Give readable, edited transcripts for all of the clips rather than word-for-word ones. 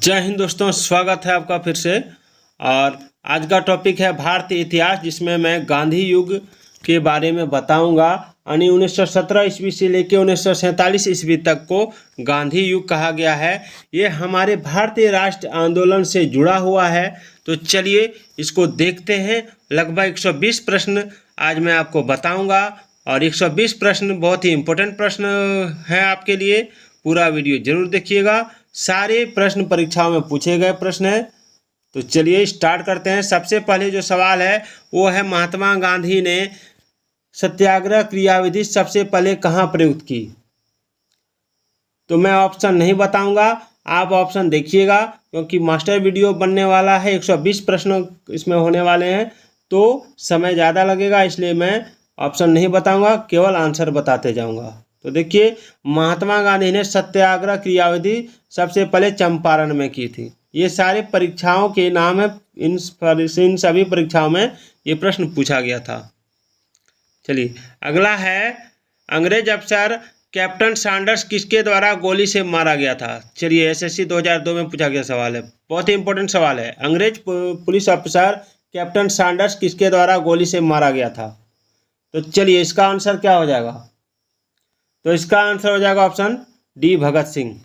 जय हिंद दोस्तों, स्वागत है आपका फिर से। और आज का टॉपिक है भारतीय इतिहास, जिसमें मैं गांधी युग के बारे में बताऊंगा। यानी 1917 ईस्वी से लेकर 1947 ईस्वी तक को गांधी युग कहा गया है। ये हमारे भारतीय राष्ट्र आंदोलन से जुड़ा हुआ है। तो चलिए इसको देखते हैं। लगभग 120 प्रश्न आज मैं आपको बताऊंगा और 120 प्रश्न बहुत ही इम्पोर्टेंट प्रश्न है आपके लिए। पूरा वीडियो जरूर देखिएगा। सारे प्रश्न परीक्षाओं में पूछे गए प्रश्न हैं। तो चलिए स्टार्ट करते हैं। सबसे पहले जो सवाल है वो है, महात्मा गांधी ने सत्याग्रह क्रियाविधि सबसे पहले कहाँ प्रयुक्त की? तो मैं ऑप्शन नहीं बताऊंगा, आप ऑप्शन देखिएगा, क्योंकि मास्टर वीडियो बनने वाला है। 120 प्रश्न इसमें होने वाले हैं तो समय ज़्यादा लगेगा, इसलिए मैं ऑप्शन नहीं बताऊंगा, केवल आंसर बताते जाऊंगा। तो देखिए, महात्मा गांधी ने सत्याग्रह क्रियाविधि सबसे पहले चंपारण में की थी। ये सारे परीक्षाओं के नाम है। इन सभी परीक्षाओं में ये प्रश्न पूछा गया था। चलिए अगला है, अंग्रेज अफसर कैप्टन सैंडर्स किसके द्वारा गोली से मारा गया था? चलिए एसएससी 2002 में पूछा गया सवाल है, बहुत ही इंपॉर्टेंट सवाल है। अंग्रेज पुलिस अफसर कैप्टन सैंडर्स किसके द्वारा गोली से मारा गया था? तो चलिए इसका आंसर क्या हो जाएगा? तो इसका आंसर हो जाएगा ऑप्शन डी, भगत सिंह।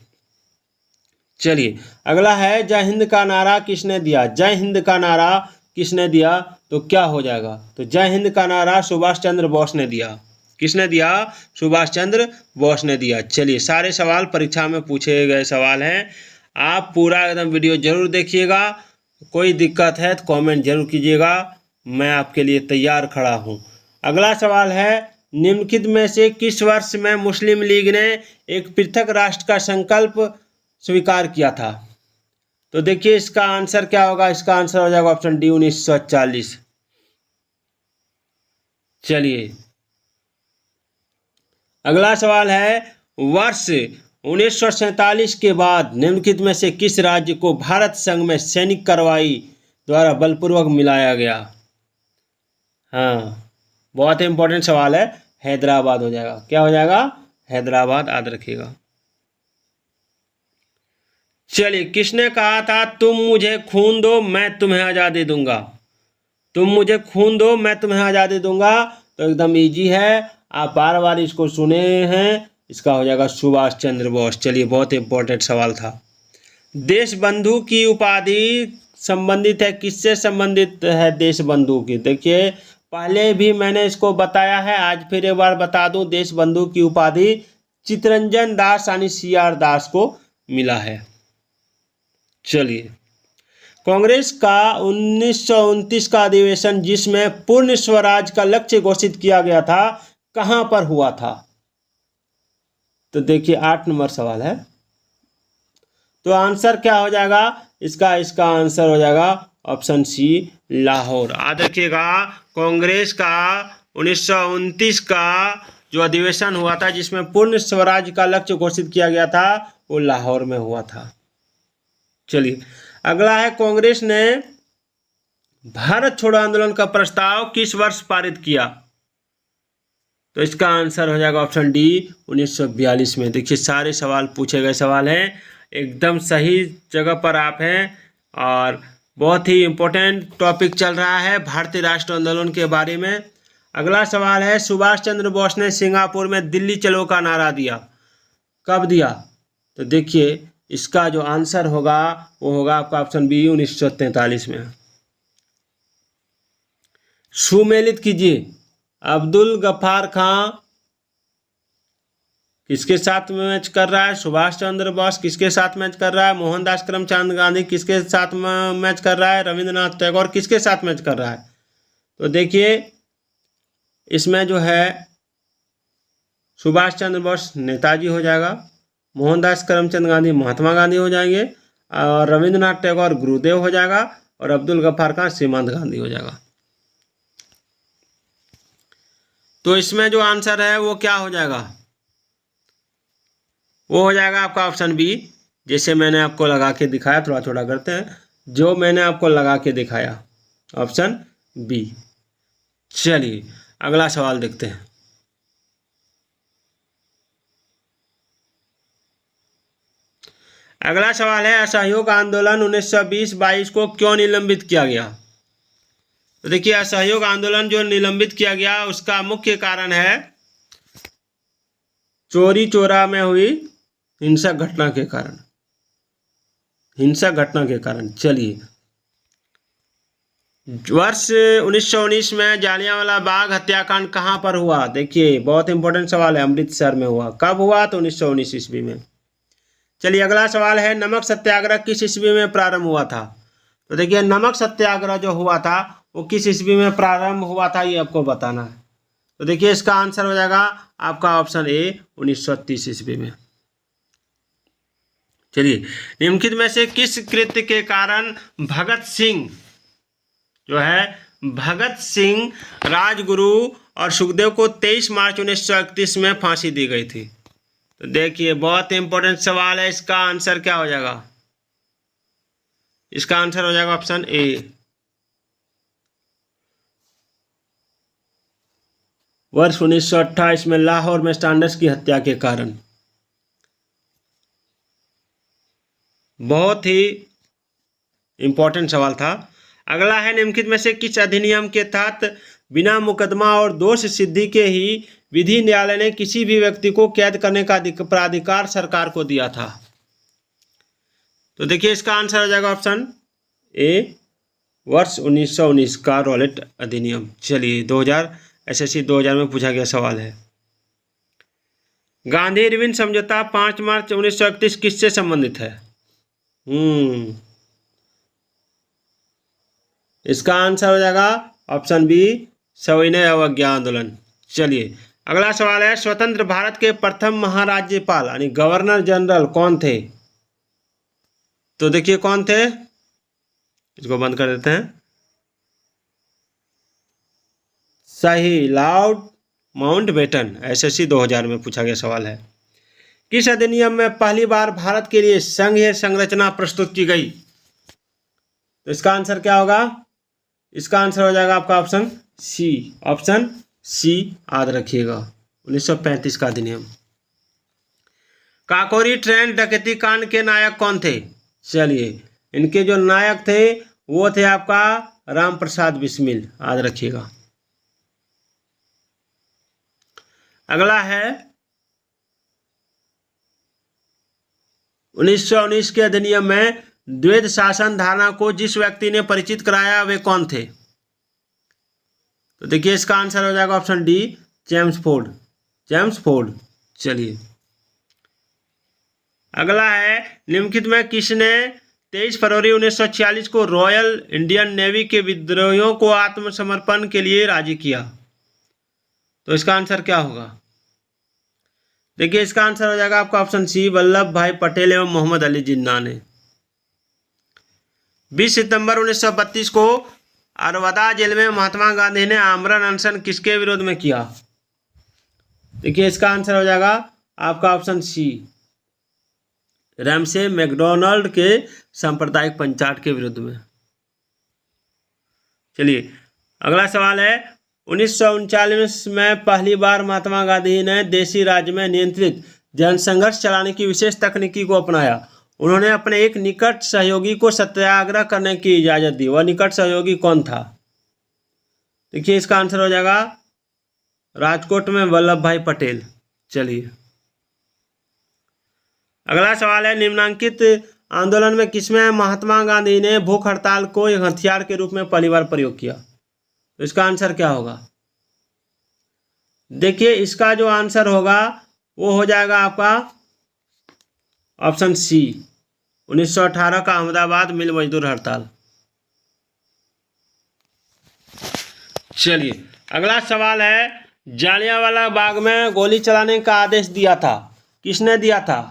चलिए अगला है, जय हिंद का नारा किसने दिया? जय हिंद का नारा किसने दिया? तो क्या हो जाएगा? तो जय हिंद का नारा सुभाष चंद्र बोस ने दिया। किसने दिया? सुभाष चंद्र बोस ने दिया। चलिए सारे सवाल परीक्षा में पूछे गए सवाल हैं। आप पूरा एकदम वीडियो जरूर देखिएगा। कोई दिक्कत है तो कमेंट जरूर कीजिएगा, मैं आपके लिए तैयार खड़ा हूँ। अगला सवाल है, निम्नलिखित में से किस वर्ष में मुस्लिम लीग ने एक पृथक राष्ट्र का संकल्प स्वीकार किया था? तो देखिए इसका आंसर क्या होगा? इसका आंसर हो जाएगा ऑप्शन डी, 1940। चलिए अगला सवाल है, वर्ष 1947 के बाद निम्नलिखित में से किस राज्य को भारत संघ में सैनिक कार्रवाई द्वारा बलपूर्वक मिलाया गया? हाँ, बहुत इंपॉर्टेंट सवाल है। हैदराबाद हो जाएगा। क्या हो जाएगा? हैदराबाद, याद रखिएगा। चलिए, किसने कहा था तुम मुझे खून दो मैं तुम्हें आज़ादी दूंगा? तुम मुझे खून दो मैं तुम्हें आज़ादी दूंगा। तो एकदम इजी है, आप बार बार इसको सुने हैं। इसका हो जाएगा सुभाष चंद्र बोस। चलिए बहुत इंपॉर्टेंट सवाल था। देश बंधु की उपाधि संबंधित है, किससे संबंधित है देश बंधु की? देखिए पहले भी मैंने इसको बताया है, आज फिर एक बार बता दूं। देश बंधु की उपाधि चित्तरंजन दास यानी CR दास को मिला है। चलिए, कांग्रेस का 1929 का अधिवेशन जिसमें पूर्ण स्वराज का लक्ष्य घोषित किया गया था, कहां पर हुआ था? तो देखिए 8 नंबर सवाल है। तो आंसर क्या हो जाएगा इसका आंसर हो जाएगा ऑप्शन सी, लाहौर। याद रखिएगा, कांग्रेस का 1929 का जो अधिवेशन हुआ था जिसमें पूर्ण स्वराज का लक्ष्य घोषित किया गया था, वो लाहौर में हुआ था। चलिए अगला है, कांग्रेस ने भारत छोड़ो आंदोलन का प्रस्ताव किस वर्ष पारित किया? तो इसका आंसर हो जाएगा ऑप्शन डी, 1942 में। देखिए सारे सवाल पूछे गए सवाल हैं, एकदम सही जगह पर आप हैं। और बहुत ही इम्पोर्टेंट टॉपिक चल रहा है भारतीय राष्ट्र आंदोलन के बारे में। अगला सवाल है, सुभाष चंद्र बोस ने सिंगापुर में दिल्ली चलो का नारा दिया, कब दिया? तो देखिए इसका जो आंसर होगा वो होगा आपका ऑप्शन बी, 1943 में। सुमेलित कीजिए, अब्दुल गफ्फार खां किसके साथ मैच कर रहा है? सुभाष चंद्र बोस किसके साथ मैच कर रहा है? मोहनदास करमचंद गांधी किसके साथ मैच कर रहा है? रविंद्रनाथ टैगोर किसके साथ मैच कर रहा है? तो देखिए इसमें जो है सुभाष चंद्र बोस नेताजी हो जाएगा, मोहनदास करमचंद गांधी महात्मा गांधी हो जाएंगे, और रविंद्रनाथ टैगोर गुरुदेव हो जाएगा, और अब्दुल गफ्फार खां सीमांत गांधी हो जाएगा। तो इसमें जो आंसर है वो क्या हो जाएगा? वो हो जाएगा आपका ऑप्शन बी, जैसे मैंने आपको लगा के दिखाया। थोड़ा थोड़ा करते हैं, जो मैंने आपको लगा के दिखाया, ऑप्शन बी। चलिए अगला सवाल देखते हैं। अगला सवाल है असहयोग आंदोलन 1920-22 को क्यों निलंबित किया गया? तो देखिए असहयोग आंदोलन जो निलंबित किया गया उसका मुख्य कारण है चोरी चोरा में हुई हिंसक घटना के कारण। चलिए, वर्ष 1919 में जालियांवाला बाग हत्याकांड कहाँ पर हुआ? देखिए बहुत इंपॉर्टेंट सवाल है, अमृतसर में हुआ। कब हुआ? तो 1919 ईस्वी में। चलिए अगला सवाल है नमक सत्याग्रह किस ईस्वी में प्रारंभ हुआ था? तो देखिए नमक सत्याग्रह जो हुआ था वो किस ईस्वी में प्रारंभ हुआ था ये आपको बताना है। तो देखिए इसका आंसर हो जाएगा आपका ऑप्शन ए 1930 ईस्वी में। चलिए, निम्नलिखित में से किस कृत्य के कारण भगत सिंह राजगुरु और सुखदेव को 23 मार्च 1931 में फांसी दी गई थी? तो देखिए बहुत इंपॉर्टेंट सवाल है, इसका आंसर क्या हो जाएगा? इसका आंसर हो जाएगा ऑप्शन ए। वर्ष 1928 में लाहौर में स्टैंडर्स की हत्या के कारण। बहुत ही इंपॉर्टेंट सवाल था। अगला है निम्नलिखित में से किस अधिनियम के तहत बिना मुकदमा और दोष सिद्धि के ही विधि न्यायालय ने किसी भी व्यक्ति को कैद करने का प्राधिकार सरकार को दिया था? तो देखिए इसका आंसर हो जाएगा ऑप्शन ए वर्ष 1919 का रॉलेट अधिनियम। चलिए 2000 SSC 2000 में पूछा गया सवाल है। गांधी इरविन समझौता 5 मार्च 1931 किससे संबंधित है? इसका आंसर हो जाएगा ऑप्शन बी सविनय अवज्ञा आंदोलन। चलिए अगला सवाल है स्वतंत्र भारत के प्रथम महाराज्यपाल यानी गवर्नर जनरल कौन थे? तो देखिए कौन थे, इसको बंद कर देते हैं। सही, लॉर्ड माउंटबेटन। SSC 2000 में पूछा गया सवाल है। किस अधिनियम में पहली बार भारत के लिए संघीय संरचना प्रस्तुत की गई? तो इसका आंसर क्या होगा? इसका आंसर हो जाएगा आपका ऑप्शन सी याद रखिएगा 1935 का अधिनियम। काकोरी ट्रेन डकैती कांड के नायक कौन थे? चलिए इनके जो नायक थे वो थे आपका राम प्रसाद बिस्मिल, याद रखिएगा। अगला है 1919 के अधिनियम में द्वैध शासन धारणा को जिस व्यक्ति ने परिचित कराया वे कौन थे? तो देखिए इसका आंसर हो जाएगा ऑप्शन डी जेम्स फोर्ड। चलिए अगला है निम्नलिखित में किसने 23 फरवरी 1946 को रॉयल इंडियन नेवी के विद्रोहियों को आत्मसमर्पण के लिए राजी किया? तो इसका आंसर क्या होगा? देखिए इसका आंसर हो जाएगा आपका ऑप्शन सी वल्लभ भाई पटेल एवं मोहम्मद अली जिन्ना ने। 20 सितंबर 1932 को अरवदा जेल में महात्मा गांधी ने आमरण अनशन किसके विरोध में किया? देखिए इसका आंसर हो जाएगा आपका ऑप्शन सी रैमसे मैकडोनाल्ड के सांप्रदायिक पंचायत के विरुद्ध में। चलिए अगला सवाल है 1939 में पहली बार महात्मा गांधी ने देशी राज्य में नियंत्रित जनसंघर्ष चलाने की विशेष तकनीकी को अपनाया। उन्होंने अपने एक निकट सहयोगी को सत्याग्रह करने की इजाजत दी। वह निकट सहयोगी कौन था? देखिए इसका आंसर हो जाएगा राजकोट में वल्लभ भाई पटेल। चलिए अगला सवाल है निम्नांकित आंदोलन में किसमें महात्मा गांधी ने भूख हड़ताल को एक हथियार के रूप में पहली बार प्रयोग किया? तो इसका आंसर क्या होगा? देखिए इसका जो आंसर होगा वो हो जाएगा आपका ऑप्शन सी 1918 का अहमदाबाद मिल मजदूर हड़ताल। चलिए अगला सवाल है जालियांवाला बाग में गोली चलाने का आदेश दिया था, किसने दिया था?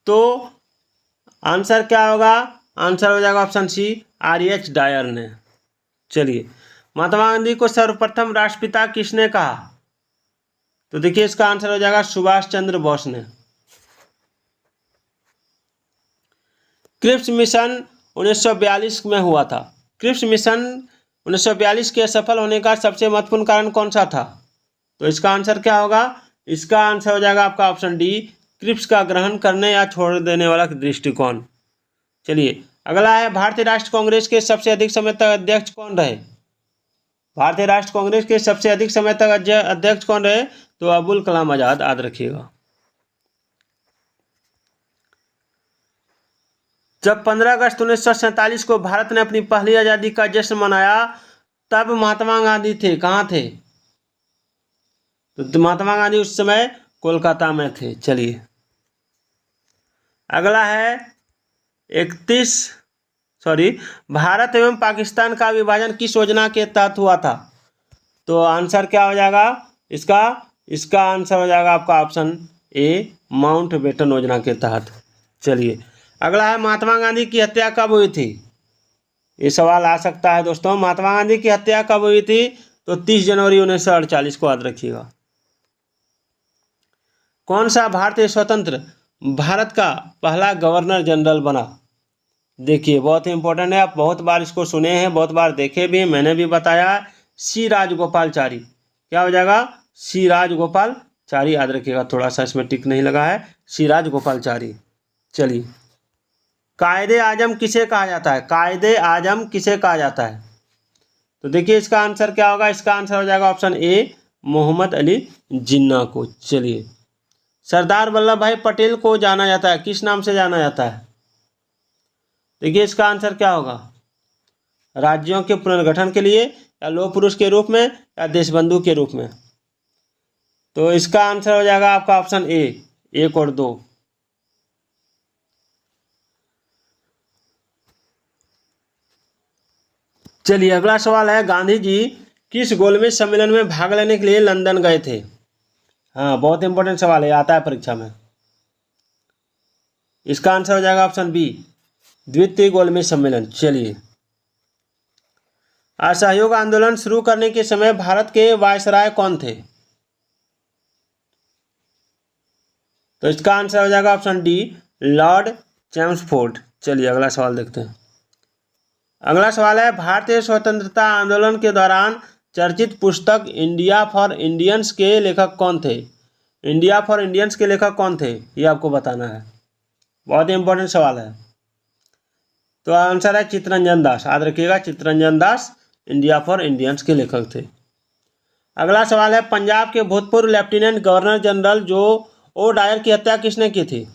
तो आंसर क्या होगा? आंसर हो जाएगा ऑप्शन सी RH डायर ने। चलिए महात्मा गांधी को सर्वप्रथम राष्ट्रपिता किसने कहा? तो देखिए इसका आंसर हो जाएगा सुभाष चंद्र बोस ने। क्रिप्स मिशन 1942 में हुआ था। क्रिप्स मिशन 1942 के सफल होने का सबसे महत्वपूर्ण कारण कौन सा था? तो इसका आंसर क्या होगा? इसका आंसर हो जाएगा आपका ऑप्शन डी क्रिप्स का ग्रहण करने या छोड़ देने वाला दृष्टिकोण। चलिए अगला है, भारतीय राष्ट्र कांग्रेस के सबसे अधिक समय तक अध्यक्ष कौन रहे? भारतीय राष्ट्र कांग्रेस के सबसे अधिक समय तक अध्यक्ष कौन रहे? तो अबुल कलाम आजाद, याद रखिएगा। जब 15 अगस्त 1947 को भारत ने अपनी पहली आज़ादी का जश्न मनाया तब महात्मा गांधी थे, कहाँ थे? तो महात्मा गांधी उस समय कोलकाता में थे। चलिए अगला है, भारत एवं पाकिस्तान का विभाजन किस योजना के तहत हुआ था? तो आंसर क्या हो जाएगा इसका आंसर हो जाएगा आपका ऑप्शन ए, माउंटबेटन योजना के तहत। चलिए अगला है, महात्मा गांधी की हत्या कब हुई थी? ये सवाल आ सकता है दोस्तों, महात्मा गांधी की हत्या कब हुई थी? तो 30 जनवरी 1948 को, याद रखिएगा। कौन सा भारतीय स्वतंत्र भारत का पहला गवर्नर जनरल बना? देखिए बहुत ही इंपॉर्टेंट है, आप बहुत बार इसको सुने हैं, बहुत बार देखे भी हैं, मैंने भी बताया, सी राजगोपालचारी। क्या हो जाएगा? सी राजगोपालचारी, याद रखिएगा, थोड़ा सा इसमें टिक नहीं लगा है, सी राजगोपालचारी। चलिए कायदे आजम किसे कहा जाता है? कायदे आजम किसे कहा जाता है? तो देखिए इसका आंसर क्या होगा, इसका आंसर हो जाएगा ऑप्शन ए, मोहम्मद अली जिन्ना को। चलिए सरदार वल्लभ भाई पटेल को जाना जाता है, किस नाम से जाना जाता है? देखिए इसका आंसर क्या होगा, राज्यों के पुनर्गठन के लिए, या लौह पुरुष के रूप में, या देशबंधु के रूप में? तो इसका आंसर हो जाएगा आपका ऑप्शन ए, 1 और 2। चलिए अगला सवाल है, गांधी जी किस गोलमेज सम्मेलन में भाग लेने के लिए लंदन गए थे? हाँ बहुत इंपॉर्टेंट सवाल है, आता है परीक्षा में। इसका आंसर हो जाएगा ऑप्शन बी, द्वितीय गोलमेज सम्मेलन। चलिए असहयोग आंदोलन शुरू करने के समय भारत के वायसराय कौन थे? तो इसका आंसर हो जाएगा ऑप्शन डी, लॉर्ड चैम्सफोर्ड। चलिए अगला सवाल देखते हैं। अगला सवाल है, भारतीय स्वतंत्रता आंदोलन के दौरान चर्चित पुस्तक इंडिया फॉर इंडियंस के लेखक कौन थे? इंडिया फॉर इंडियंस के लेखक कौन थे, ये आपको बताना है, बहुत ही इंपॉर्टेंट सवाल है। तो आंसर है चित्तरंजन दास, याद रखिएगा, Chittaranjan Das India for Indians के लेखक थे। अगला सवाल है, पंजाब के भूतपूर्व लेफ्टिनेंट गवर्नर जनरल जो ओ डायर की हत्या किसने की थी?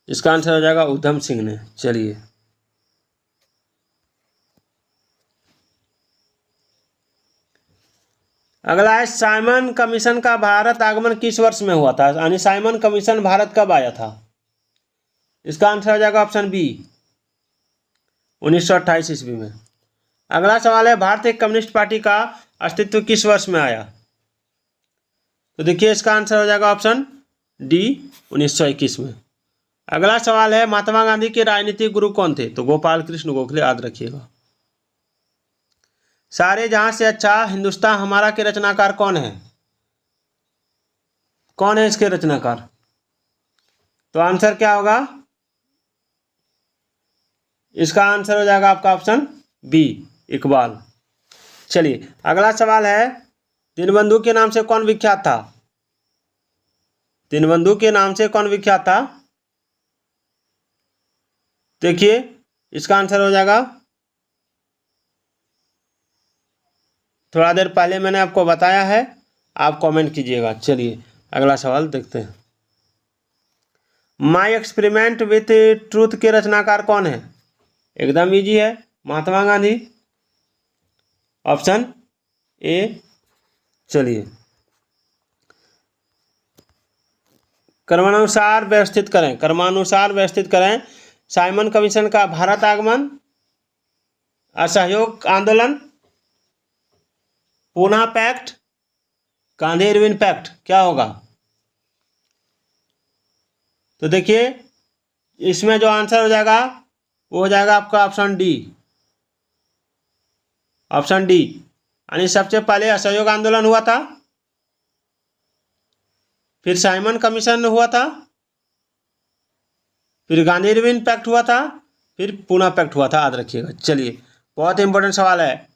इसका आंसर हो जाएगा उधम सिंह ने। चलिए अगला है, साइमन कमीशन का भारत आगमन किस वर्ष में हुआ था? यानी साइमन कमीशन भारत कब आया था? इसका आंसर हो जाएगा ऑप्शन बी, 1928 ईस्वी में। अगला सवाल है, भारतीय कम्युनिस्ट पार्टी का अस्तित्व किस वर्ष में आया? तो देखिए इसका आंसर हो जाएगा ऑप्शन डी, 1921 में। अगला सवाल है, महात्मा गांधी के राजनीतिक गुरु कौन थे? तो गोपाल कृष्ण गोखले, याद रखिएगा। सारे जहां से अच्छा हिंदुस्तान हमारा के रचनाकार कौन है? कौन है इसके रचनाकार? तो आंसर क्या होगा, इसका आंसर हो जाएगा आपका ऑप्शन बी, इकबाल। चलिए अगला सवाल है, दीनबंधु के नाम से कौन विख्यात था? दीनबंधु के नाम से कौन विख्यात था? देखिए इसका आंसर हो जाएगा, थोड़ा देर पहले मैंने आपको बताया है, आप कमेंट कीजिएगा। चलिए अगला सवाल देखते हैं। माई एक्सपेरिमेंट विथ ट्रूथ के रचनाकार कौन है? एकदम इजी है, महात्मा गांधी, ऑप्शन ए। चलिए क्रमानुसार व्यवस्थित करें, साइमन कमीशन का भारत आगमन, असहयोग आंदोलन, Poona pact, Gandhi Irwin pact, क्या होगा? तो देखिए इसमें जो आंसर हो जाएगा वो हो जाएगा आपका ऑप्शन डी, यानी सबसे पहले असहयोग आंदोलन हुआ था, फिर साइमन कमीशन हुआ था, फिर गांधी इरविन पैक्ट हुआ था, फिर पूना पैक्ट हुआ था, याद रखिएगा। चलिए बहुत इंपॉर्टेंट सवाल है,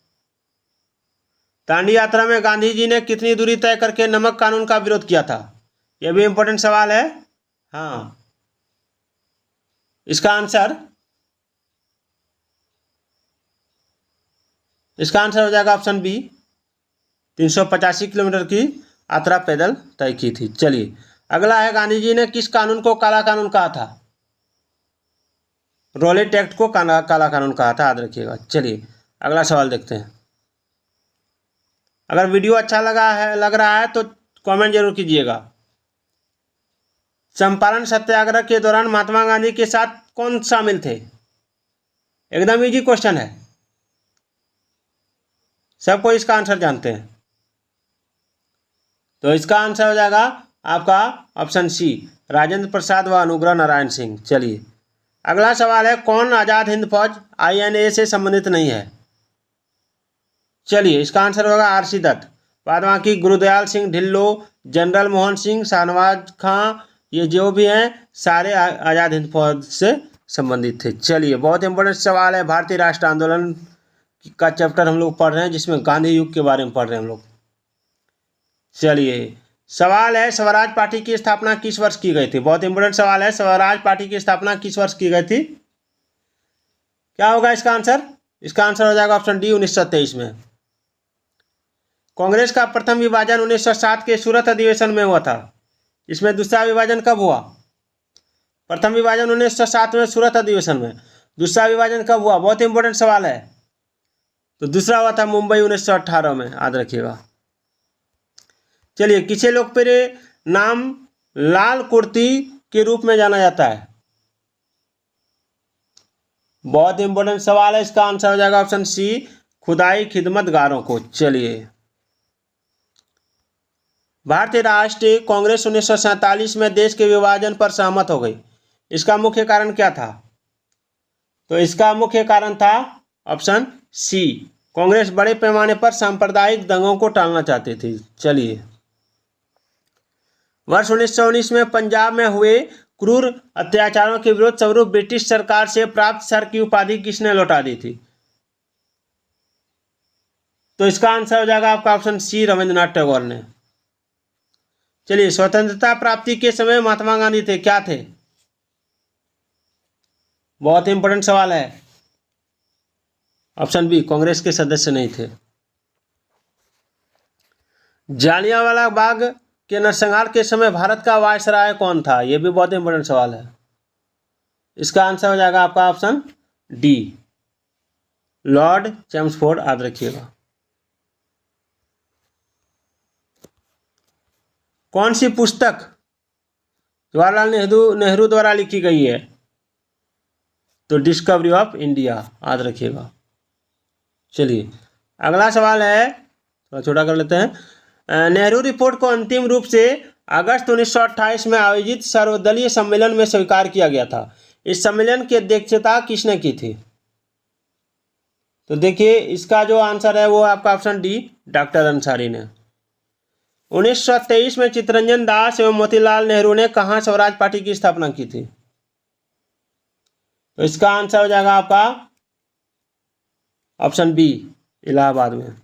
दांडी यात्रा में गांधी जी ने कितनी दूरी तय करके नमक कानून का विरोध किया था? ये भी इंपॉर्टेंट सवाल है। हाँ, इसका आंसर हो जाएगा ऑप्शन बी, 385 किलोमीटर की यात्रा पैदल तय की थी। चलिए अगला है, गांधी जी ने किस कानून को काला कानून कहा था? रॉलेट एक्ट को काला कानून कहा था, याद रखिएगा। चलिए अगला सवाल देखते हैं। अगर वीडियो अच्छा लग रहा है तो कमेंट जरूर कीजिएगा। चंपारण सत्याग्रह के दौरान महात्मा गांधी के साथ कौन शामिल थे? एकदम इजी क्वेश्चन है, सबको इसका आंसर जानते हैं। तो इसका आंसर हो जाएगा आपका ऑप्शन सी, राजेंद्र प्रसाद व अनुग्रह नारायण सिंह। चलिए अगला सवाल है, कौन आज़ाद हिंद फौज INA से संबंधित नहीं है? चलिए इसका आंसर होगा RC दत्त। बाद बाकी गुरुदयाल सिंह ढिल्लो, जनरल मोहन सिंह, शाहनवाज खां, ये जो भी हैं सारे आज़ाद हिंद फौज से संबंधित थे। चलिए बहुत इंपॉर्टेंट सवाल है, भारतीय राष्ट्र आंदोलन का चैप्टर हम लोग पढ़ रहे हैं, जिसमें गांधी युग के बारे में पढ़ रहे हैं हम लोग। चलिए सवाल है, स्वराज पार्टी की स्थापना किस वर्ष की गई थी? बहुत इंपॉर्टेंट सवाल है, स्वराज पार्टी की स्थापना किस वर्ष की गई थी? क्या होगा इसका आंसर? इसका आंसर हो जाएगा ऑप्शन डी, 1923 में। कांग्रेस का प्रथम विभाजन 1907 के सूरत अधिवेशन में हुआ था। इसमें दूसरा विभाजन कब हुआ? प्रथम विभाजन 1907 में सूरत अधिवेशन में, दूसरा विभाजन कब हुआ? बहुत इंपॉर्टेंट सवाल है। तो दूसरा हुआ था मुंबई 1918 में, याद रखिएगा। चलिए किसे लोकप्रिय नाम लाल कुर्ती के रूप में जाना जाता है? बहुत इंपॉर्टेंट सवाल है, इसका आंसर हो जाएगा ऑप्शन सी, खुदाई खिदमतगारों को। चलिए भारतीय राष्ट्रीय कांग्रेस 1947 में देश के विभाजन पर सहमत हो गई, इसका मुख्य कारण क्या था? तो इसका मुख्य कारण था ऑप्शन सी, कांग्रेस बड़े पैमाने पर सांप्रदायिक दंगों को टालना चाहती थी। चलिए वर्ष 1919 में पंजाब में हुए क्रूर अत्याचारों के विरोध स्वरूप ब्रिटिश सरकार से प्राप्त सर की उपाधि किसने लौटा दी थी? तो इसका आंसर हो जाएगा आपका ऑप्शन सी, रविंद्रनाथ टैगोर ने। चलिए स्वतंत्रता प्राप्ति के समय महात्मा गांधी थे, क्या थे? बहुत इंपॉर्टेंट सवाल है, ऑप्शन बी, कांग्रेस के सदस्य नहीं थे। जालियांवाला बाग के नरसंहार के समय भारत का वायसराय कौन था? यह भी बहुत इंपॉर्टेंट सवाल है। इसका आंसर हो जाएगा आपका ऑप्शन डी, लॉर्ड चैम्सफोर्ड, याद रखिएगा। कौन सी पुस्तक जवाहरलाल नेहरू द्वारा लिखी गई है? तो डिस्कवरी ऑफ इंडिया, याद रखिएगा। चलिए अगला सवाल है, थोड़ा छोटा कर लेते हैं। नेहरू रिपोर्ट को अंतिम रूप से अगस्त 1928 में आयोजित सर्वदलीय सम्मेलन में स्वीकार किया गया था। इस सम्मेलन की अध्यक्षता किसने की थी? तो देखिए इसका जो आंसर है वो आपका ऑप्शन डी, डॉक्टर अंसारी ने। 1923 में चित्तरंजन दास एवं मोतीलाल नेहरू ने कहाँ स्वराज पार्टी की स्थापना की थी? तो इसका आंसर हो जाएगा आपका ऑप्शन बी, इलाहाबाद में।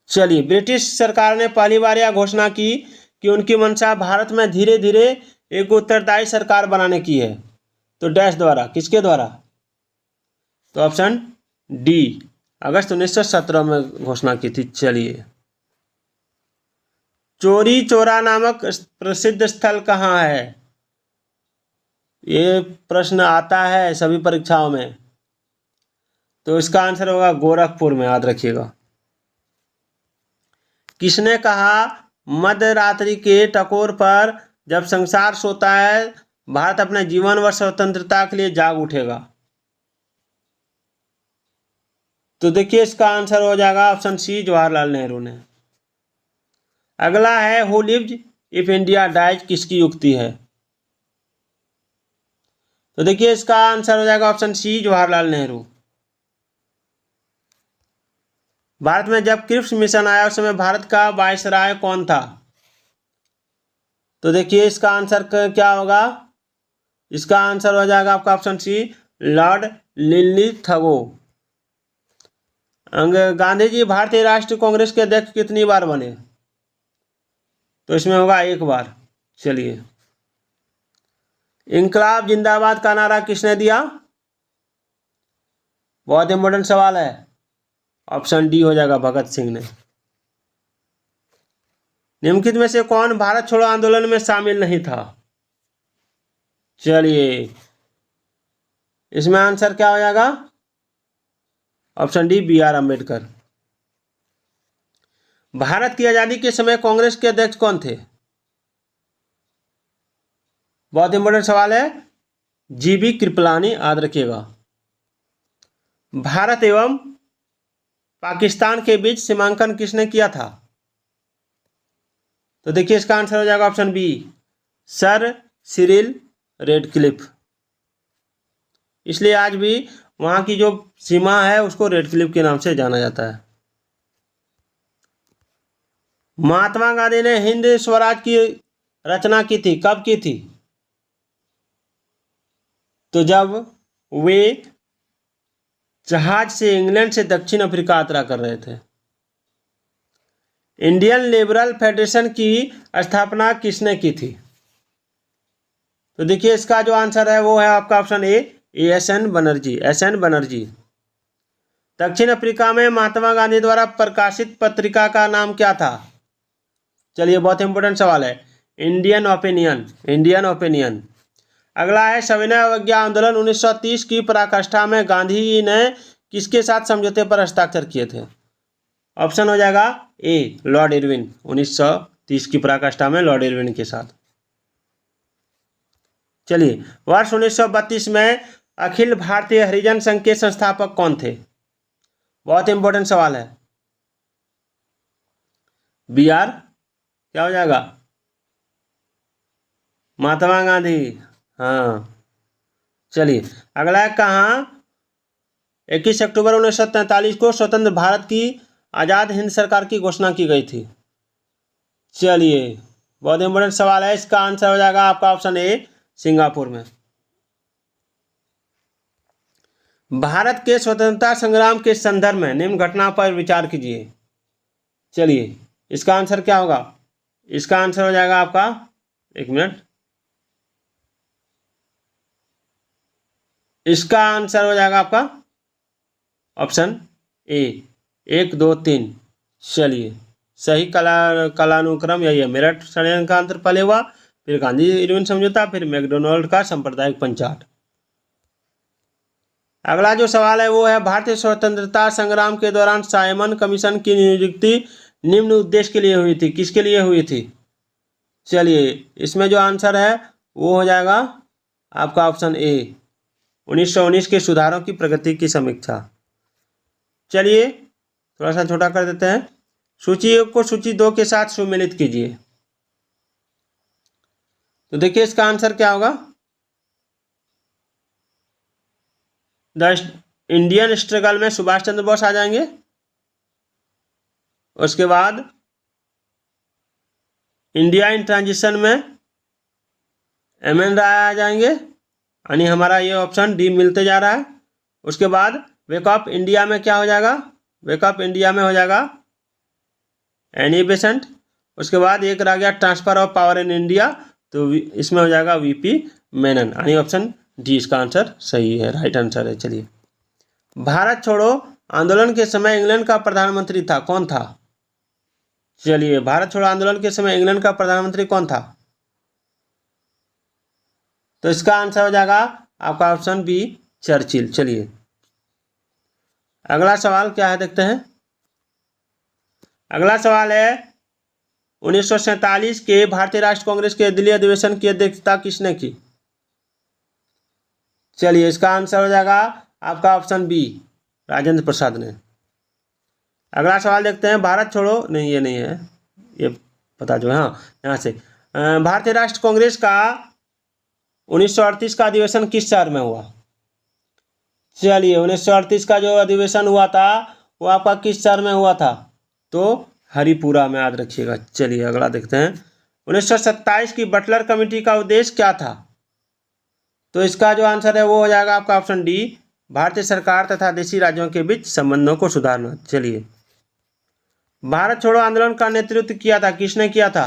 चलिए ब्रिटिश सरकार ने पहली बार यह घोषणा की कि उनकी मंशा भारत में धीरे धीरे एक उत्तरदायी सरकार बनाने की है, तो डैश द्वारा, किसके द्वारा? तो ऑप्शन डी, अगस्त 1917 में घोषणा की थी। चलिए चोरी चौरा नामक प्रसिद्ध स्थल कहाँ है? ये प्रश्न आता है सभी परीक्षाओं में, तो इसका आंसर होगा गोरखपुर में, याद रखिएगा। किसने कहा मध्य रात्रि के टकोर पर जब संसार सोता है भारत अपने जीवन व स्वतंत्रता के लिए जाग उठेगा? तो देखिए इसका आंसर हो जाएगा ऑप्शन सी, जवाहरलाल नेहरू ने। अगला है, who lives if India dies किसकी युक्ति है? तो देखिए इसका आंसर हो जाएगा ऑप्शन सी, जवाहरलाल नेहरू। भारत में जब क्रिप्स मिशन आया उस समय भारत का वायसराय कौन था? तो देखिए इसका आंसर क्या होगा? इसका आंसर हो जाएगा आपका ऑप्शन सी, लॉर्ड लिलीथगो। गांधी जी भारतीय राष्ट्रीय कांग्रेस के अध्यक्ष कितनी बार बने? तो इसमें होगा एक बार। चलिए, इंकलाब जिंदाबाद का नारा किसने दिया? बहुत इंपॉर्टेंट सवाल है। ऑप्शन डी हो जाएगा, भगत सिंह ने। निम्नलिखित में से कौन भारत छोड़ो आंदोलन में शामिल नहीं था? चलिए, इसमें आंसर क्या हो जाएगा? Option D, B R Ambedkar. Bharat की आजादी के समय कांग्रेस के अध्यक्ष कौन थे? बहुत इंपॉर्टेंट सवाल है, जीबी कृपलानी, याद रखिएगा। भारत एवं पाकिस्तान के बीच सीमांकन किसने किया था? तो देखिए, इसका आंसर हो जाएगा option B, sir Cyril Radcliffe. इसलिए आज भी वहां की जो सीमा है उसको रेडक्लिफ के नाम से जाना जाता है। महात्मा गांधी ने हिंद स्वराज की रचना की थी, कब की थी? तो जब वे जहाज से इंग्लैंड से दक्षिण अफ्रीका यात्रा कर रहे थे। इंडियन लिबरल फेडरेशन की स्थापना किसने की थी? तो देखिए, इसका जो आंसर है वो है आपका option A, SN. Banerjee, SN. Banerjee. दक्षिण अफ्रीका में महात्मा गांधी द्वारा प्रकाशित पत्रिका का नाम क्या था? चलिए, बहुत इंपॉर्टेंट सवाल है, इंडियन ओपिनियन, इंडियन ओपिनियन। अगला है, सविनय अवज्ञा आंदोलन 1930 की पराकाष्ठा में गांधी जी ने किसके साथ समझौते पर हस्ताक्षर किए थे? ऑप्शन हो जाएगा ए, लॉर्ड इरविन। 1930 की पराकाष्ठा में लॉर्ड इरविन के साथ। चलिए, वर्ष 1932 में अखिल भारतीय हरिजन संघ के संस्थापक कौन थे? बहुत इंपॉर्टेंट सवाल है, बी आर क्या हो जाएगा? महात्मा गांधी। हाँ, चलिए, अगला है, कहाँ 21 अक्टूबर 1943 को स्वतंत्र भारत की आज़ाद हिंद सरकार की घोषणा की गई थी? चलिए, बहुत इंपॉर्टेंट सवाल है, इसका आंसर हो जाएगा आपका ऑप्शन ए, सिंगापुर में। भारत के स्वतंत्रता संग्राम के संदर्भ में निम्न घटना पर विचार कीजिए। चलिए, इसका आंसर क्या होगा? इसका आंसर हो जाएगा आपका, एक मिनट, इसका आंसर हो जाएगा आपका ऑप्शन ए, 1 2 3। चलिए, सही कालानुक्रम यही है, मेरठ षड्यंत्रांतर पहले हुआ, फिर गांधी इरविन समझौता, फिर मैकडोनाल्ड का सांप्रदायिक पंचाट। अगला जो सवाल है वो है, भारतीय स्वतंत्रता संग्राम के दौरान साइमन कमीशन की नियुक्ति निम्न उद्देश्य के लिए हुई थी, किसके लिए हुई थी? चलिए, इसमें जो आंसर है वो हो जाएगा आपका ऑप्शन ए, 1919 के सुधारों की प्रगति की समीक्षा। चलिए, थोड़ा सा छोटा कर देते हैं, सूची 1 को सूची 2 के साथ सुमेलित कीजिए। तो देखिए, इसका आंसर क्या होगा? द इंडियन स्ट्रगल में सुभाष चंद्र बोस आ जाएंगे, उसके बाद इंडिया इन ट्रांजिशन में एम.एन. राय आ जाएंगे, यानी हमारा ये ऑप्शन डी मिलते जा रहा है। उसके बाद वेकअप इंडिया में क्या हो जाएगा? वेकअप इंडिया में हो जाएगा एनी बेसेंट। उसके बाद एक रह गया transfer of power in India, तो इसमें हो जाएगा वीपी मेनन, यानी ऑप्शन डी इसका आंसर सही है, राइट आंसर है। चलिए, भारत छोड़ो आंदोलन के समय इंग्लैंड का प्रधानमंत्री था, कौन था? चलिए, भारत छोड़ो आंदोलन के समय इंग्लैंड का प्रधानमंत्री कौन था? तो इसका आंसर हो जाएगा आपका ऑप्शन बी, चर्चिल। चलिए, अगला सवाल क्या है देखते हैं। अगला सवाल है, 1947 के भारतीय राष्ट्रीय कांग्रेस के दिल्ली अधिवेशन की अध्यक्षता किसने की? चलिए, इसका आंसर हो जाएगा आपका ऑप्शन बी, राजेंद्र प्रसाद ने। अगला सवाल देखते हैं, भारत छोड़ो, नहीं ये नहीं है, ये पता जो है, हाँ यहाँ से, भारतीय राष्ट्रीय कांग्रेस का 1938 का अधिवेशन किस शहर में हुआ? चलिए, 1938 का जो अधिवेशन हुआ था वो आपका किस शहर में हुआ था? तो हरिपुरा में, याद रखिएगा। चलिए, अगला देखते हैं, 1927 की बटलर कमेटी का उद्देश्य क्या था? तो इसका जो आंसर है वो हो जाएगा आपका ऑप्शन डी, भारतीय सरकार तथा देशी राज्यों के बीच संबंधों को सुधारना। चलिए, भारत छोड़ो आंदोलन का नेतृत्व किया था, किसने किया था?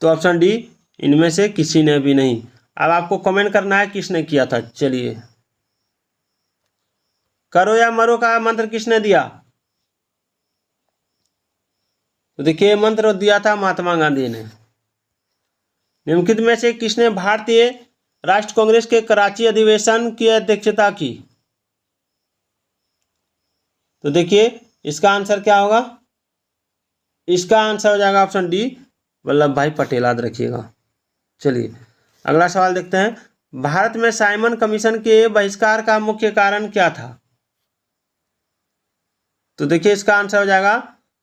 तो ऑप्शन डी, इनमें से किसी ने भी नहीं। अब आपको कमेंट करना है किसने किया था। चलिए, करो या मरो का मंत्र किसने दिया? तो देखिए, मंत्र दिया था महात्मा गांधी ने। निम्नलिखित में से किसने भारतीय राष्ट्र कांग्रेस के कराची अधिवेशन की अध्यक्षता की? तो देखिए, इसका आंसर क्या होगा? इसका आंसर हो जाएगा ऑप्शन डी, वल्लभ भाई पटेल। याद रखिएगा। चलिए, अगला सवाल देखते हैं। भारत में साइमन कमीशन के बहिष्कार का मुख्य कारण क्या था? तो देखिए, इसका आंसर हो जाएगा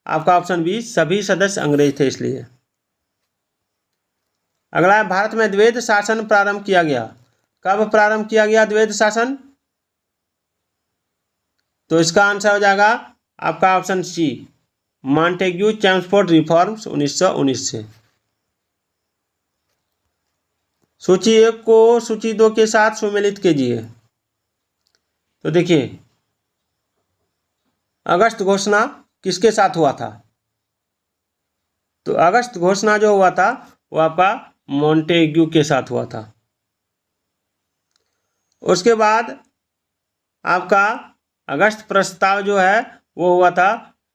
आपका ऑप्शन बी, सभी सदस्य अंग्रेज थे इसलिए। अगला है, भारत में द्वैध शासन प्रारंभ किया गया। कब प्रारंभ किया गया द्वैध शासन? तो इसका आंसर हो जाएगा आपका option C, Montagu Chelmsford reforms 1919 से। सूची 1 को सूची 2 के साथ सुमेलित कीजिए। तो देखिए, अगस्त घोषणा किसके साथ हुआ था? तो अगस्त घोषणा जो हुआ था वो आपका मॉन्टेग्यू के साथ हुआ था। उसके बाद आपका अगस्त प्रस्ताव जो है वो हुआ था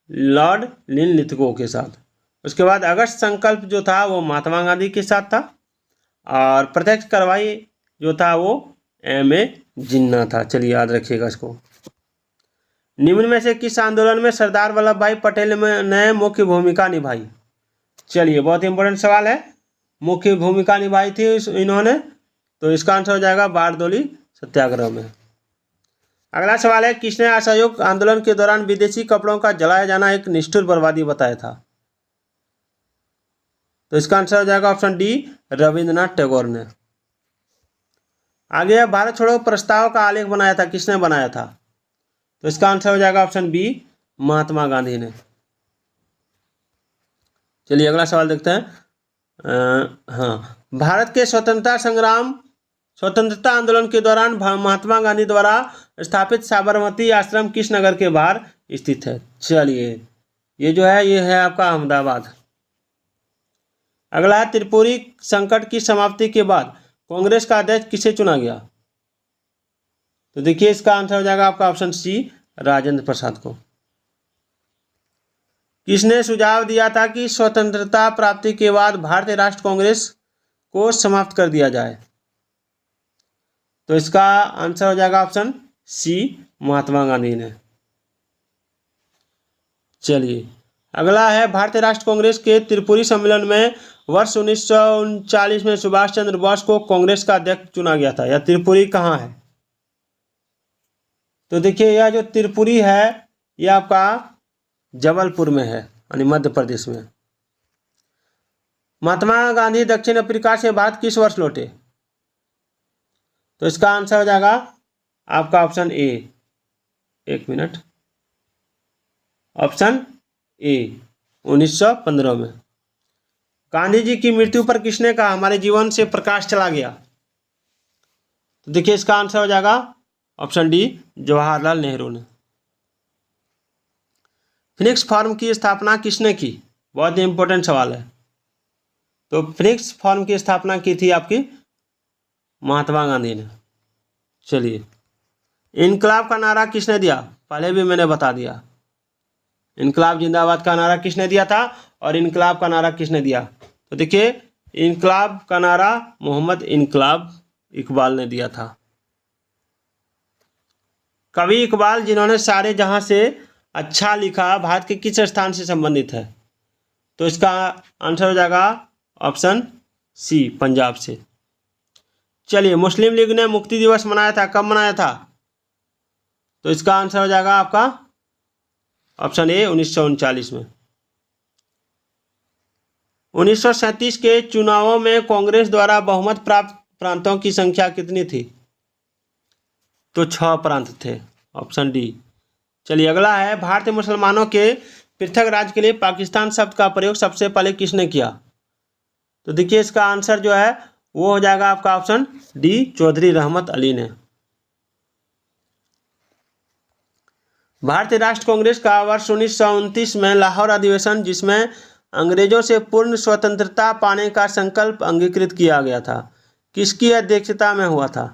लॉर्ड लिनलिथगो के साथ। उसके बाद अगस्त संकल्प जो था वो महात्मा गांधी के साथ था, और प्रत्यक्ष कार्रवाई जो था वो M.A. जिन्ना था। चलिए, याद रखिएगा इसको। निम्न में से किस आंदोलन में सरदार वल्लभ भाई पटेल ने मुख्य भूमिका निभाई? चलिए, बहुत इंपॉर्टेंट सवाल है। मुख्य भूमिका निभाई थी इन्होंने, तो इसका आंसर हो जाएगा बारदोली सत्याग्रह में। अगला सवाल है, किसने असहयोग आंदोलन के दौरान विदेशी कपड़ों का जलाया जाना एक निष्ठुर बर्बादी बताया था? तो इसका आंसर हो जाएगा ऑप्शन डी, रविंद्रनाथ टैगोर ने। आगे, भारत छोड़ो प्रस्ताव का आलेख बनाया था, किसने बनाया था? तो इसका आंसर हो जाएगा ऑप्शन बी, महात्मा गांधी ने। चलिए, अगला सवाल देखते हैं। हाँ, भारत के स्वतंत्रता आंदोलन के दौरान महात्मा गांधी द्वारा स्थापित साबरमती आश्रम किस नगर के बाहर स्थित है? चलिए, ये जो है ये है आपका अहमदाबाद। अगला है, त्रिपुरी संकट की समाप्ति के बाद कांग्रेस का अध्यक्ष किसे चुना गया? तो देखिए, इसका आंसर हो जाएगा आपका ऑप्शन सी, राजेंद्र प्रसाद को। किसने सुझाव दिया था कि स्वतंत्रता प्राप्ति के बाद भारतीय राष्ट्र कांग्रेस को समाप्त कर दिया जाए? तो इसका आंसर हो जाएगा ऑप्शन सी, महात्मा गांधी ने। चलिए, अगला है, भारतीय राष्ट्र कांग्रेस के त्रिपुरी सम्मेलन में वर्ष 1939 में सुभाष चंद्र बोस को कांग्रेस का अध्यक्ष चुना गया था। यह त्रिपुरी कहाँ है? तो देखिए, यह जो त्रिपुरी है यह आपका जबलपुर में है, यानी मध्य प्रदेश में। महात्मा गांधी दक्षिण अफ्रीका से भारत किस वर्ष लौटे? तो इसका आंसर हो जाएगा आपका ऑप्शन ए, एक मिनट, ऑप्शन ए, 1915 में। गांधी जी की मृत्यु पर किसने कहा हमारे जीवन से प्रकाश चला गया? तो देखिए, इसका आंसर हो जाएगा ऑप्शन डी, जवाहरलाल नेहरू ने। फिनिक्स फॉर्म की स्थापना किसने की? बहुत ही इंपॉर्टेंट सवाल है। तो फिनिक्स फॉर्म की स्थापना की थी आपकी महात्मा गांधी ने। चलिए, इनकलाब का नारा किसने दिया? पहले भी मैंने बता दिया। इनकलाब जिंदाबाद का नारा किसने दिया था, और इनकलाब का नारा किसने दिया? तो देखिए, इनकलाब का नारा मोहम्मद इनकलाब इकबाल ने दिया था। कवि इकबाल जिन्होंने सारे जहां से अच्छा लिखा भारत के किस स्थान से संबंधित है? तो इसका आंसर हो जाएगा ऑप्शन सी, पंजाब से। चलिए, मुस्लिम लीग ने मुक्ति दिवस मनाया था, कब मनाया था? तो इसका आंसर हो जाएगा आपका ऑप्शन ए, 1939 में। 1937 के चुनावों में कांग्रेस द्वारा बहुमत प्राप्त प्रांतों की संख्या कितनी थी? तो 6 प्रांत थे, ऑप्शन डी। चलिए, अगला है, भारतीय मुसलमानों के पृथक राज्य के लिए पाकिस्तान शब्द का प्रयोग सबसे पहले किसने किया? तो देखिए, इसका आंसर जो है वो हो जाएगा आपका ऑप्शन डी, चौधरी रहमत अली ने। भारतीय राष्ट्र कांग्रेस का वर्ष 1929 में लाहौर अधिवेशन, जिसमें अंग्रेजों से पूर्ण स्वतंत्रता पाने का संकल्प अंगीकृत किया गया था? किसकी अध्यक्षता में हुआ था?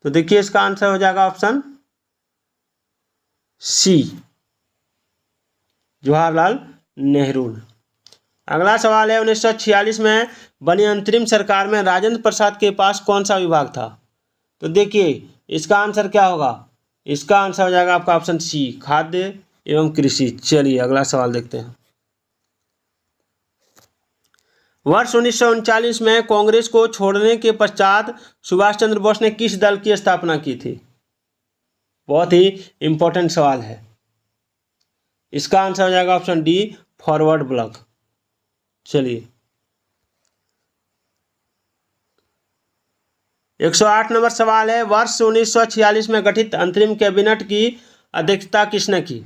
तो देखिए इसका आंसर हो जाएगा ऑप्शन सी, जवाहरलाल नेहरू। अगला सवाल है 1946 में बनी अंतरिम सरकार में राजेंद्र प्रसाद के पास कौन सा विभाग था? तो देखिए इसका आंसर क्या होगा? इसका आंसर हो जाएगा आपका ऑप्शन सी, खाद्य एवं कृषि। चलिए अगला सवाल देखते हैं। वर्ष 1939 में कांग्रेस को छोड़ने के पश्चात सुभाष चंद्र बोस ने किस दल की स्थापना की थी? बहुत ही इंपॉर्टेंट सवाल है। इसका आंसर हो जाएगा ऑप्शन डी, फॉरवर्ड ब्लॉक। चलिए 108 नंबर सवाल है, वर्ष 1946 में गठित अंतरिम कैबिनेट की अध्यक्षता किसने की?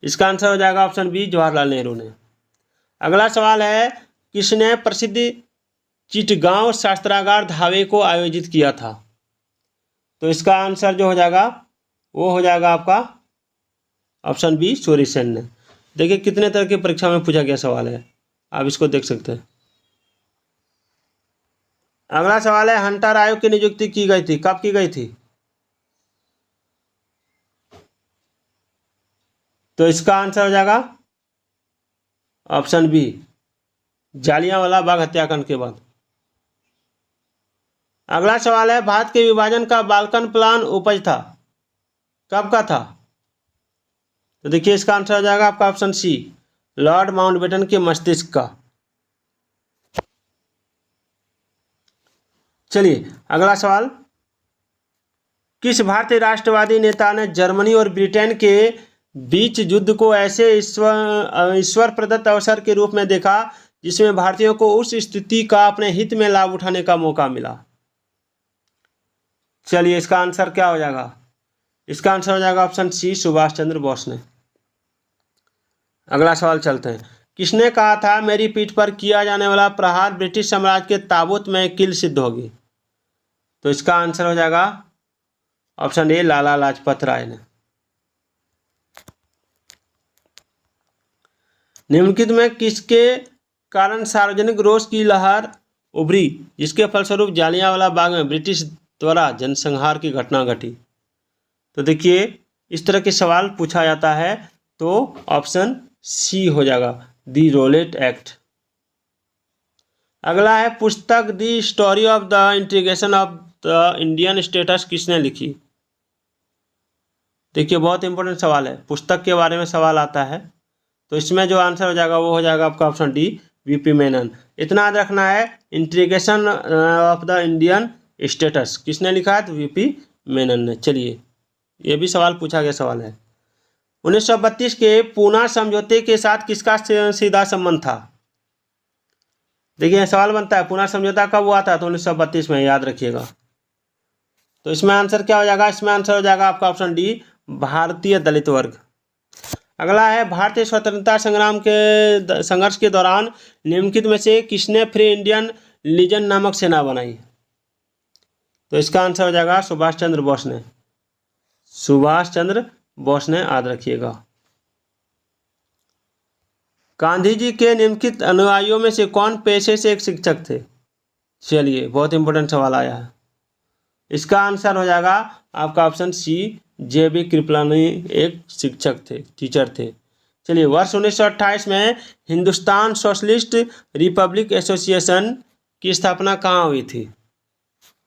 इसका आंसर हो जाएगा ऑप्शन बी, जवाहरलाल नेहरू ने। अगला सवाल है, किसने प्रसिद्ध चिटगांव शस्त्रागार धावे को आयोजित किया था? तो इसका आंसर जो हो जाएगा वो हो जाएगा आपका ऑप्शन बी, सूर्य सेन ने। देखिए कितने तरह की परीक्षा में पूछा गया सवाल है, आप इसको देख सकते हैं। अगला सवाल है, हंटर आयोग की नियुक्ति की गई थी, कब की गई थी? तो इसका आंसर हो जाएगा ऑप्शन बी, जालियांवाला बाग हत्याकांड के बाद। अगला सवाल है, भारत के विभाजन का बाल्कन प्लान उपज था, कब का था? तो देखिए इसका आंसर हो जाएगा आपका ऑप्शन सी, लॉर्ड माउंटबेटन के मस्तिष्क का। चलिए अगला सवाल, किस भारतीय राष्ट्रवादी नेता ने जर्मनी और ब्रिटेन के बीच युद्ध को ऐसे ईश्वर प्रदत्त अवसर के रूप में देखा जिसमें भारतीयों को उस स्थिति का अपने हित में लाभ उठाने का मौका मिला? चलिए इसका आंसर क्या हो जाएगा? इसका आंसर हो जाएगा ऑप्शन सी, सुभाष चंद्र बोस ने। अगला सवाल चलते हैं, किसने कहा था मेरी पीठ पर किया जाने वाला प्रहार ब्रिटिश साम्राज्य के ताबूत में कील सिद्ध होगी? तो इसका आंसर हो जाएगा ऑप्शन ए, लाला लाजपत राय ने। निम्नलिखित में किसके कारण सार्वजनिक रोष की लहर उभरी जिसके फलस्वरूप जालियांवाला बाग में ब्रिटिश द्वारा जनसंहार की घटना घटी? तो देखिए इस तरह के सवाल पूछा जाता है तो ऑप्शन सी हो जाएगा, दी रोलेट एक्ट। अगला है, पुस्तक the story of the integration of the Indian states किसने लिखी? देखिए बहुत इंपॉर्टेंट सवाल है, पुस्तक के बारे में सवाल आता है तो इसमें जो आंसर हो जाएगा वो हो जाएगा आपका ऑप्शन डी, वीपी मेनन। इतना याद रखना है, integration of the Indian states किसने लिखा है? तो वीपी मेनन ने। चलिए ये भी सवाल पूछा गया सवाल है, 1932 के पूना समझौते के साथ किसका सीधा संबंध था? देखिए सवाल बनता है, पूना समझौता कब हुआ था? तो 1932 में, याद रखिएगा। तो इसमें आंसर क्या हो जाएगा? इसमें आंसर हो जाएगा आपका ऑप्शन डी, भारतीय दलित वर्ग। अगला है, भारतीय स्वतंत्रता संग्राम के संघर्ष के दौरान निम्नलिखित में से किसने फ्री इंडियन लीजन नामक सेना बनाई? तो इसका आंसर हो जाएगा सुभाष चंद्र बोस ने। सुभाष चंद्र बोस ने, याद रखिएगा। गांधी जी के निम्नलिखित अनुयायियों में से कौन पेशे से एक शिक्षक थे? चलिए बहुत इंपॉर्टेंट सवाल आया है, इसका आंसर हो जाएगा आपका ऑप्शन सी, जे.बी. कृपलानी एक शिक्षक थे, टीचर थे। चलिए वर्ष 1928 में हिंदुस्तान सोशलिस्ट रिपब्लिक एसोसिएशन की स्थापना कहाँ हुई थी?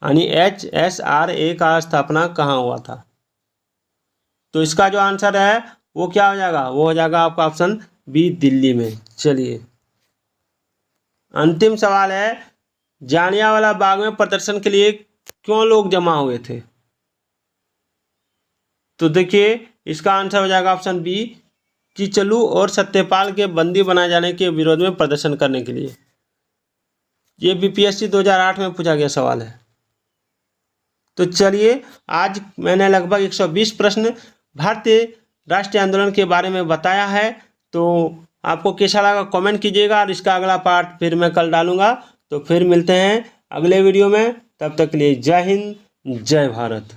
यानी HSRA का स्थापना कहाँ हुआ था? तो इसका जो आंसर है वो क्या हो जाएगा? वो हो जाएगा आपका ऑप्शन बी, दिल्ली में। चलिए अंतिम सवाल है, जालियांवाला बाग में प्रदर्शन के लिए क्यों लोग जमा हुए थे? तो देखिए इसका आंसर हो जाएगा ऑप्शन बी, किचलू और सत्यपाल के बंदी बनाए जाने के विरोध में प्रदर्शन करने के लिए। ये बीपीएससी 2008 में पूछा गया सवाल है। तो चलिए आज मैंने लगभग 120 प्रश्न भारतीय राष्ट्रीय आंदोलन के बारे में बताया है, तो आपको कैसा लगा कमेंट कीजिएगा, और इसका अगला पार्ट फिर मैं कल डालूंगा। तो फिर मिलते हैं अगले वीडियो में, तब तक के लिए जय हिंद, जय भारत।